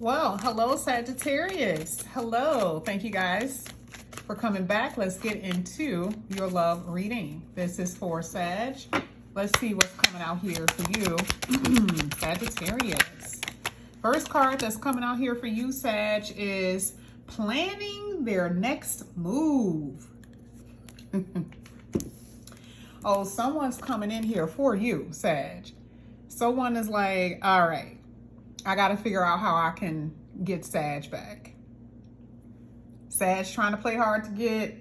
Well, hello, Sagittarius. Hello. Thank you guys for coming back. Let's get into your love reading. This is for Sag. Let's see what's coming out here for you, Sagittarius. First card that's coming out here for you, Sag, is planning their next move. Oh, someone's coming in here for you, Sag. Someone is like, all right, I got to figure out how I can get Sag back. Sag trying to play hard to get.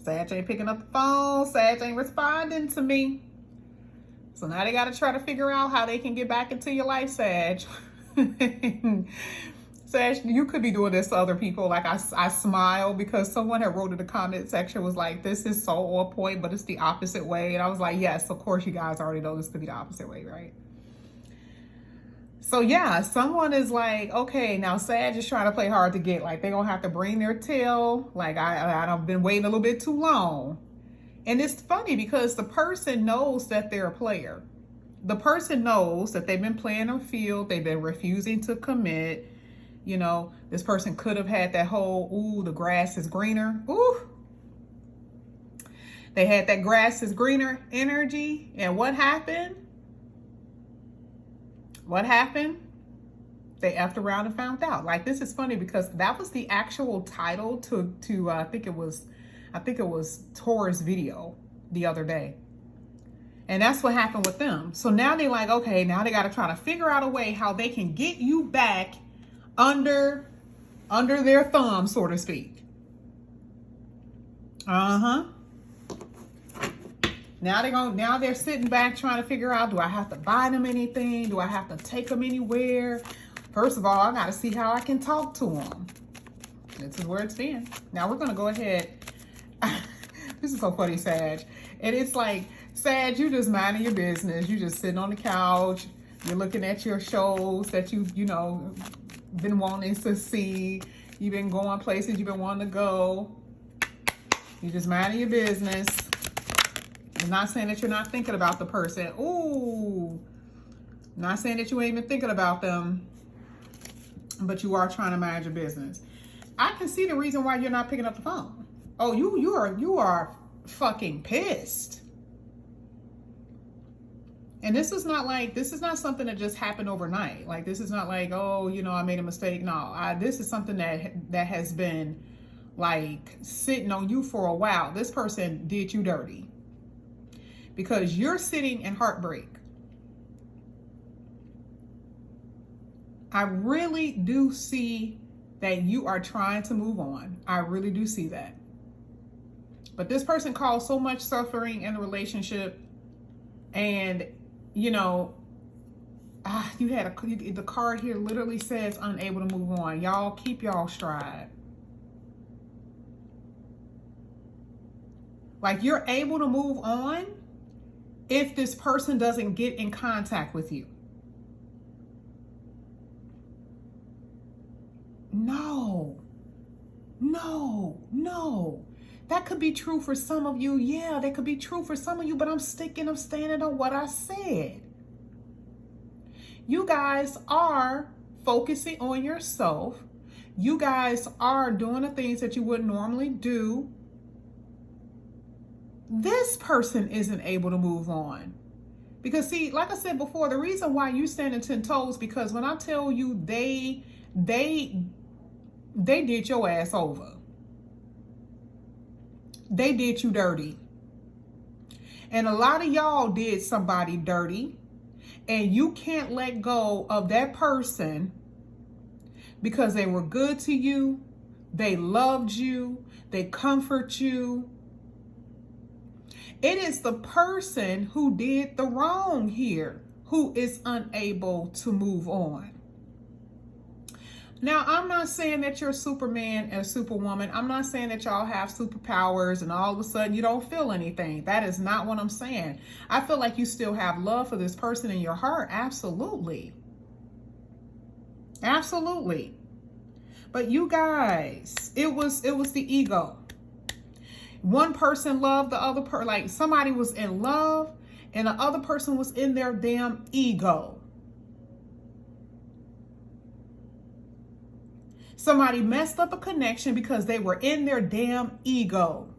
Sag ain't picking up the phone. Sag ain't responding to me. So now they got to try to figure out how they can get back into your life, Sag. Sag, you could be doing this to other people. Like I smile because someone had wrote in the comment section was like, this is so on point, but it's the opposite way. And I was like, yes, of course you guys already know this could be the opposite way, right? So yeah, someone is like, okay, now Sag is trying to play hard to get. Like, they're going to have to bring their tail. Like, I've been waiting a little bit too long. And it's funny because the person knows that they're a player. The person knows that they've been playing on field. They've been refusing to commit. You know, this person could have had that whole, ooh, the grass is greener. Ooh. They had that grass is greener energy. And what happened? What happened? They effed around and found out. Like, this is funny because that was the actual title to I think it was Taurus video the other day. And that's what happened with them. So now they're like, okay, now they got to try to figure out a way how they can get you back under their thumb, so to speak. Now they're sitting back trying to figure out, do I have to buy them anything? Do I have to take them anywhere? First of all, I got to see how I can talk to them. This is where it's been. Now we're going to go ahead. This is so funny, Sag. And it's like, Sag, you just minding your business. You just sitting on the couch. You're looking at your shows that you know, been wanting to see. You've been going places you've been wanting to go. You just minding your business. I'm not saying that you're not thinking about the person. Ooh. Not saying that you ain't even thinking about them. But you are trying to mind your business. I can see the reason why you're not picking up the phone. Oh, you are fucking pissed. And this is not something that just happened overnight. Like, this is not like, oh, you know, I made a mistake. No, this is something that has been like sitting on you for a while. This person did you dirty. Because you're sitting in heartbreak. I really do see that you are trying to move on. I really do see that. But this person caused so much suffering in the relationship. And, you know, you had the card here literally says unable to move on. Y'all keep y'all stride. Like, you're able to move on if this person doesn't get in contact with you. No. That could be true for some of you. Yeah, that could be true for some of you, but I'm standing on what I said. You guys are focusing on yourself. You guys are doing the things that you wouldn't normally do. This person isn't able to move on. Because, see, like I said before, the reason why you standing 10 toes, because when I tell you they did your ass over. They did you dirty. And a lot of y'all did somebody dirty. And you can't let go of that person because they were good to you. They loved you. They comfort you. It is the person who did the wrong here who is unable to move on. Now, I'm not saying that you're Superman and Superwoman. I'm not saying that y'all have superpowers and all of a sudden you don't feel anything. That is not what I'm saying. I feel like you still have love for this person in your heart. Absolutely. Absolutely. But you guys, it was the ego. One person loved the other person, like somebody was in love and the other person was in their damn ego. Somebody messed up a connection because they were in their damn ego.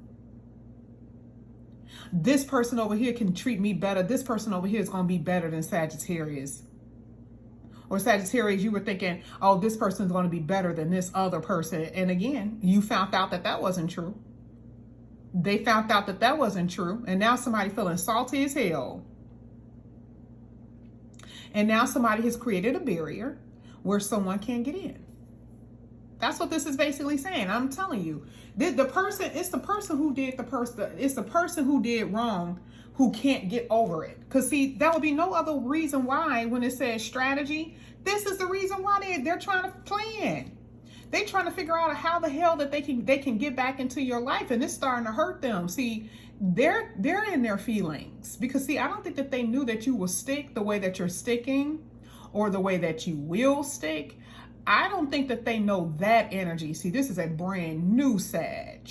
This person over here can treat me better. This person over here is going to be better than Sagittarius. Or Sagittarius, you were thinking, oh, this person is going to be better than this other person. And again, you found out that that wasn't true. They found out that that wasn't true. And now somebody feeling salty as hell. And now somebody has created a barrier where someone can't get in. That's what this is basically saying. I'm telling you, it's the person who did wrong who can't get over it. Because see, that would be no other reason why when it says strategy, this is the reason why they're trying to plan. They're trying to figure out how the hell that they can get back into your life, and it's starting to hurt them. See, they're in their feelings because see, I don't think that they knew that you will stick the way that you're sticking or the way that you will stick. I don't think that they know that energy. See, this is a brand new Sag.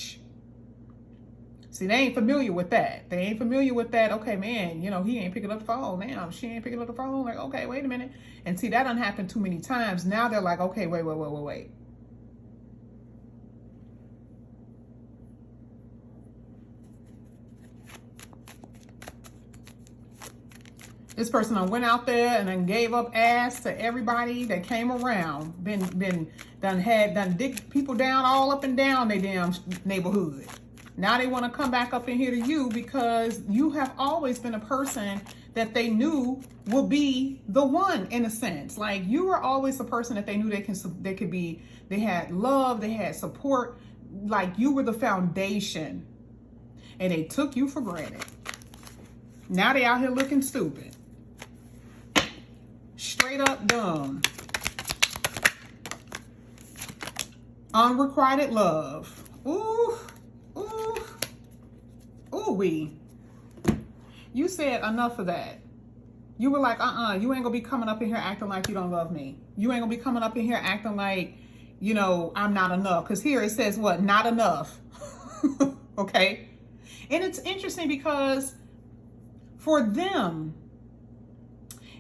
See, they ain't familiar with that. They ain't familiar with that. Okay, man, you know, he ain't picking up the phone now. She ain't picking up the phone. Like, okay, wait a minute. And see, that done happened too many times. Now they're like, okay, wait. This person done went out there and then gave up ass to everybody that came around. Done dig people down all up and down their damn neighborhood. Now they want to come back up in here to you because you have always been a person that they knew would be the one in a sense. Like you were always a person that they knew they had love, they had support. Like you were the foundation and they took you for granted. Now they out here looking stupid. Straight up dumb. Unrequited love. Ooh. Ooh-wee. You said enough of that. You were like, you ain't gonna be coming up in here acting like you don't love me. You ain't gonna be coming up in here acting like, you know, I'm not enough. Because here it says what? Not enough. Okay? And it's interesting because for them,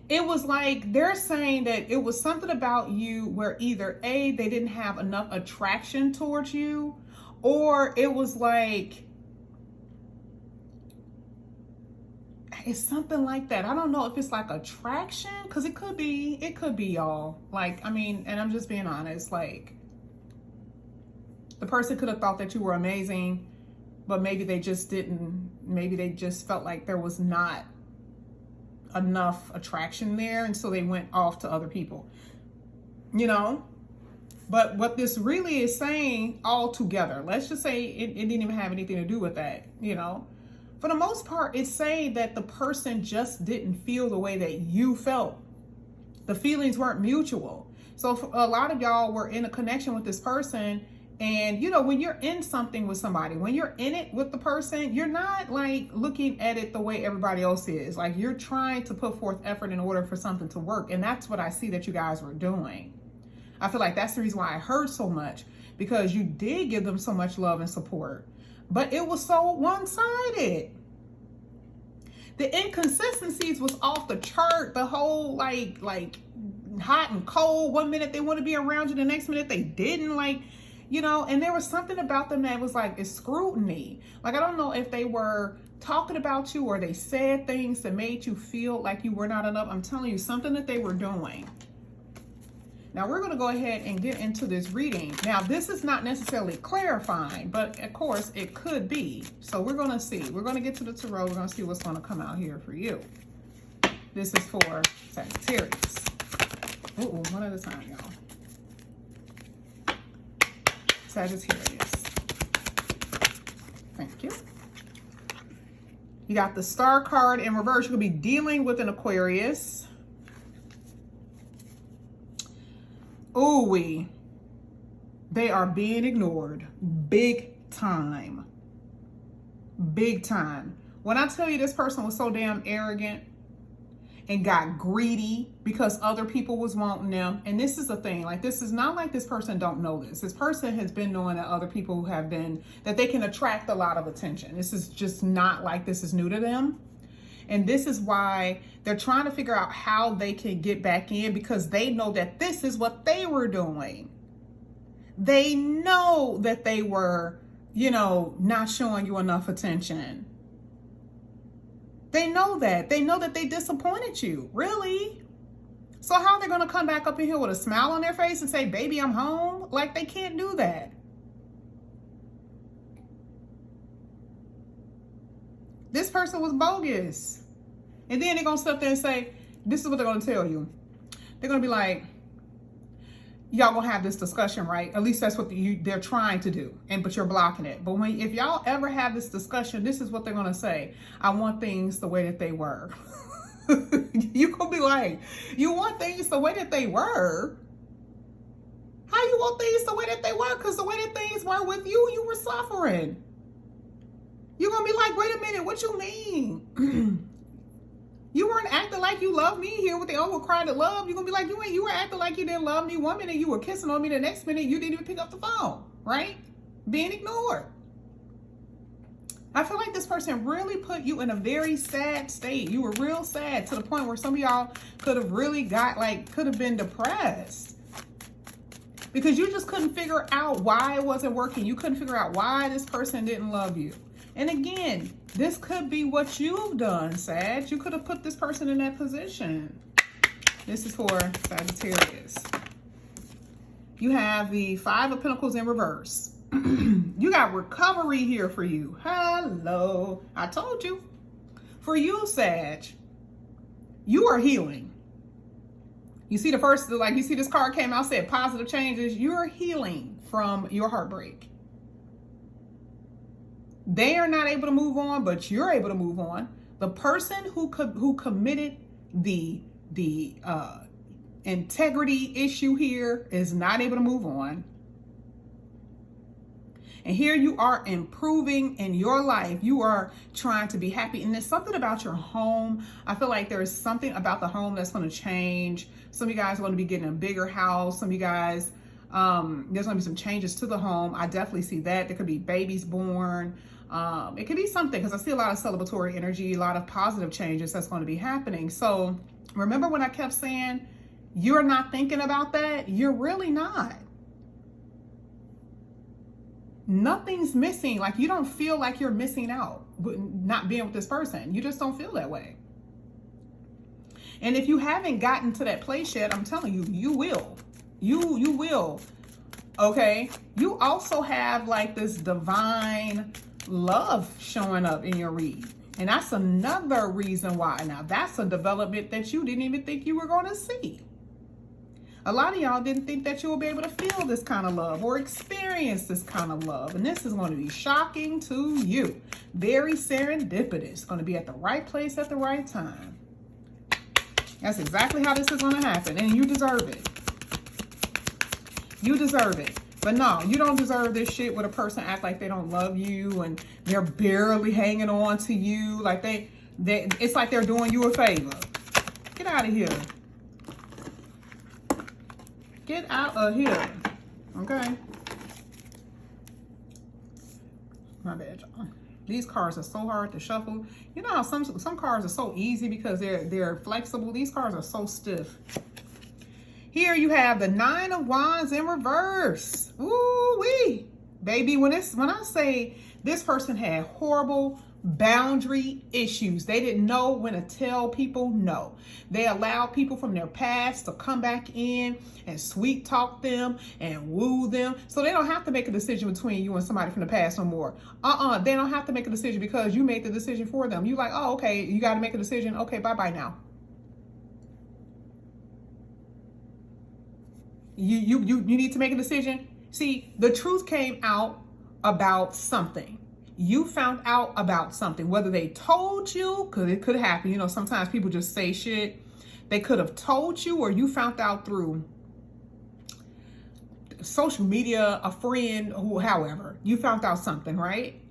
it was like they're saying that it was something about you where either A, they didn't have enough attraction towards you, or it was like, it's something like that. I don't know if it's like attraction, because it could be y'all. Like, I mean, and I'm just being honest, like the person could have thought that you were amazing, but maybe they just didn't, maybe they just felt like there was not enough attraction there, and so they went off to other people, you know. But what this really is saying altogether, let's just say it didn't even have anything to do with that, you know. For the most part, it's saying that the person just didn't feel the way that you felt. The feelings weren't mutual. So a lot of y'all were in a connection with this person. And, you know, when you're in something with somebody, when you're in it with the person, you're not like looking at it the way everybody else is. Like you're trying to put forth effort in order for something to work. And that's what I see that you guys were doing. I feel like that's the reason why I heard so much, because you did give them so much love and support, but it was so one-sided. The inconsistencies was off the chart. The whole like hot and cold. One minute they want to be around you, the next minute they didn't, like, you know. And there was something about them that was like, it's scrutiny. Like, I don't know if they were talking about you or they said things that made you feel like you were not enough. I'm telling you, something that they were doing. Now we're going to go ahead and get into this reading. Now this is not necessarily clarifying, but of course it could be. So we're going to see. We're going to get to the tarot. We're going to see what's going to come out here for you. This is for Sagittarius. Ooh, one at a time, y'all. Sagittarius. Thank you. You got the Star card in reverse. You're going to be dealing with an Aquarius. Ooh, they are being ignored big time. Big time. When I tell you this person was so damn arrogant and got greedy because other people was wanting them. And this is the thing, like, this is not like this person don't know this. This person has been knowing that other people have been, that they can attract a lot of attention. This is just not like this is new to them. And this is why they're trying to figure out how they can get back in, because they know that this is what they were doing. They know that they were, not showing you enough attention. They know that. They know that they disappointed you. Really? So how are they going to come back up in here with a smile on their face and say, baby, I'm home? Like, they can't do that. This person was bogus. And then they're going to sit up there and say, this is what they're going to tell you. They're going to be like, y'all gonna have this discussion, right? At least that's what they're trying to do, but you're blocking it. But if y'all ever have this discussion, this is what they're gonna say: I want things the way that they were. You gonna be like, you want things the way that they were? How you want things the way that they were? Because the way that things were with you, you were suffering. You're gonna be like, wait a minute, what you mean? You weren't acting like you loved me here with the overcrowded love. You're going to be like, you were acting like you didn't love me one minute. You were kissing on me the next minute. You didn't even pick up the phone, right? Being ignored. I feel like this person really put you in a very sad state. You were real sad to the point where some of y'all could have really could have been depressed. Because you just couldn't figure out why it wasn't working. You couldn't figure out why this person didn't love you. And again, this could be what you've done, Sag. You could have put this person in that position. This is for Sagittarius. You have the Five of Pentacles in reverse. You got recovery here for you. Hello. I told you. For you, Sag, you are healing. You see you see this card came out, said positive changes. You're healing from your heartbreak. They are not able to move on, but you're able to move on. The person who committed the integrity issue here is not able to move on. And here you are improving in your life. You are trying to be happy. And there's something about your home. I feel like there's something about the home that's going to change. Some of you guys are going to be getting a bigger house. Some of you guys, there's going to be some changes to the home. I definitely see that. There could be babies born. It could be something, because I see a lot of celebratory energy, a lot of positive changes that's going to be happening. So remember when I kept saying, you're not thinking about that? You're really not. Nothing's missing. Like, you don't feel like you're missing out not being with this person. You just don't feel that way. And if you haven't gotten to that place yet, I'm telling you, you will. You will. Okay. You also have like this divine love showing up in your read. And that's another reason why. Now, that's a development that you didn't even think you were going to see. A lot of y'all didn't think that you would be able to feel this kind of love or experience this kind of love. And this is going to be shocking to you. Very serendipitous. Going to be at the right place at the right time. That's exactly how this is going to happen. And you deserve it. You deserve it. But no, you don't deserve this shit where a person act like they don't love you and they're barely hanging on to you. Like it's like they're doing you a favor. Get out of here. Get out of here. Okay. My bad, y'all. These cards are so hard to shuffle. You know how some cards are so easy because they're flexible. These cards are so stiff. Here you have the Nine of Wands in reverse. Ooh-wee. Baby, when I say this person had horrible boundary issues. They didn't know when to tell people no. They allowed people from their past to come back in and sweet talk them and woo them. So they don't have to make a decision between you and somebody from the past no more. They don't have to make a decision because you made the decision for them. You like, oh, okay, you got to make a decision. Okay, bye-bye now. You need to make a decision. See, the truth came out about something. You found out about something, whether they told you, because it could happen. You know, sometimes people just say shit. They could have told you, or you found out through social media, a friend, however. You found out something, right?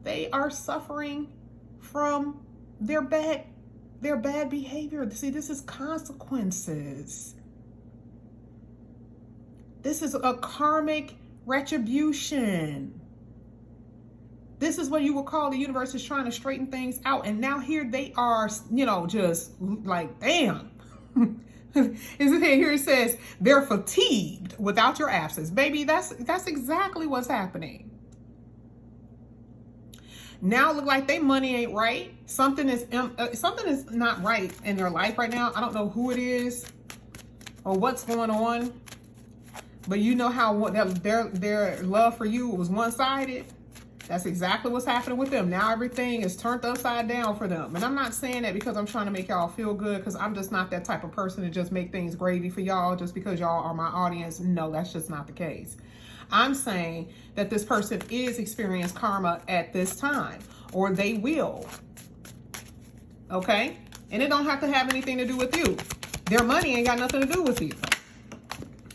They are suffering from their bad behavior. See, this is consequences. This is a karmic retribution. This is what you would call the universe is trying to straighten things out. And now here they are, you know, just like, damn, Here it says they're fatigued without your absence. Baby, that's exactly what's happening. Now it look like their money ain't right. Something is not right in their life right now. I don't know who it is or what's going on, but you know how their love for you was one-sided. That's exactly what's happening with them. Now everything is turned upside down for them. And I'm not saying that because I'm trying to make y'all feel good, because I'm just not that type of person to just make things gravy for y'all just because y'all are my audience. No, that's just not the case. I'm saying that this person is experiencing karma at this time, or they will. Okay? And it don't have to have anything to do with you. Their money ain't got nothing to do with you.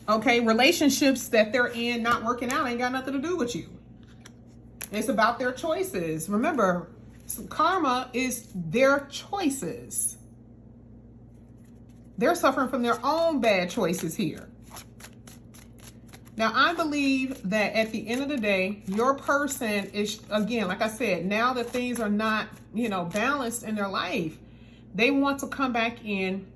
Okay? Relationships that they're in not working out ain't got nothing to do with you. It's about their choices. Remember, karma is their choices. They're suffering from their own bad choices here. Now, I believe that at the end of the day, your person is, again, like I said, now that things are not, balanced in their life, they want to come back in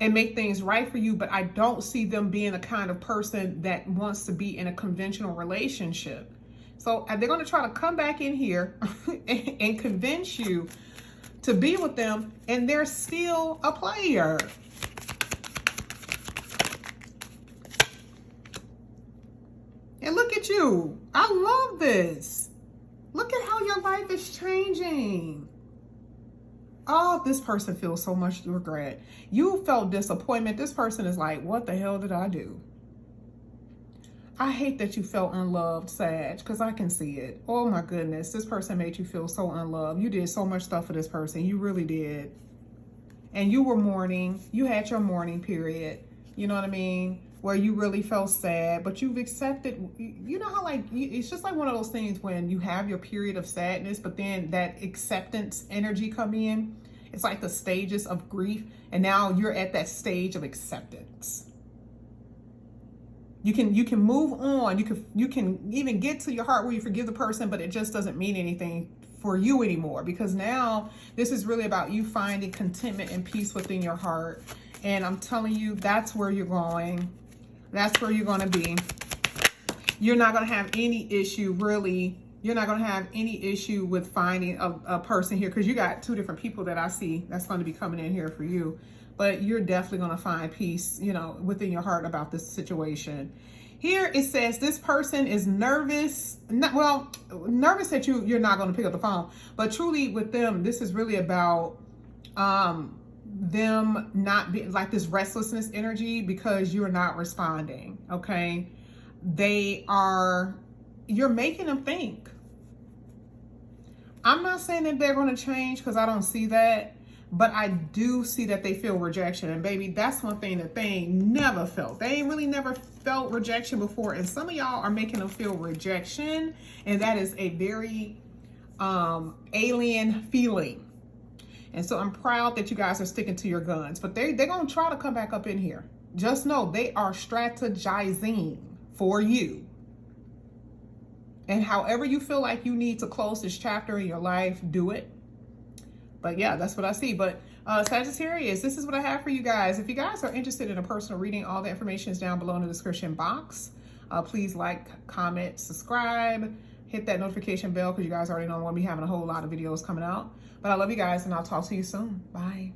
and make things right for you. But I don't see them being the kind of person that wants to be in a conventional relationship. So they're going to try to come back in here and convince you to be with them, and they're still a player. And look at you. I love this. Look at how your life is changing. Oh, this person feels so much regret. You felt disappointment. This person is like, what the hell did I do? I hate that you felt unloved, Sag, because I can see it. Oh my goodness, this person made you feel so unloved. You did so much stuff for this person. You really did. And you were mourning. You had your mourning period. You know what I mean? Where you really felt sad, but you've accepted. You know how it's just like one of those things when you have your period of sadness, but then that acceptance energy come in. It's like the stages of grief, and now you're at that stage of acceptance. You can move on. You can even get to your heart where you forgive the person, but it just doesn't mean anything for you anymore, because now this is really about you finding contentment and peace within your heart. And I'm telling you, that's where you're going. That's where you're going to be. You're not going to have any issue, really. You're not going to have any issue with finding a person here, because you got two different people that I see that's going to be coming in here for you. But you're definitely going to find peace, within your heart about this situation. Here it says this person is nervous. Nervous that you're not going to pick up the phone. But truly with them, this is really about them not being like this restlessness energy because you're not responding. Okay. You're making them think. I'm not saying that they're going to change, because I don't see that. But I do see that they feel rejection. And baby, that's one thing that they ain't never felt. They ain't really never felt rejection before. And some of y'all are making them feel rejection. And that is a very alien feeling. And so I'm proud that you guys are sticking to your guns. But they're going to try to come back up in here. Just know they are strategizing for you. And however you feel like you need to close this chapter in your life, do it. But yeah, that's what I see. But Sagittarius, this is what I have for you guys. If you guys are interested in a personal reading, all the information is down below in the description box. Please like, comment, subscribe, hit that notification bell, because you guys already know I'm going to be having a whole lot of videos coming out. But I love you guys, and I'll talk to you soon. Bye.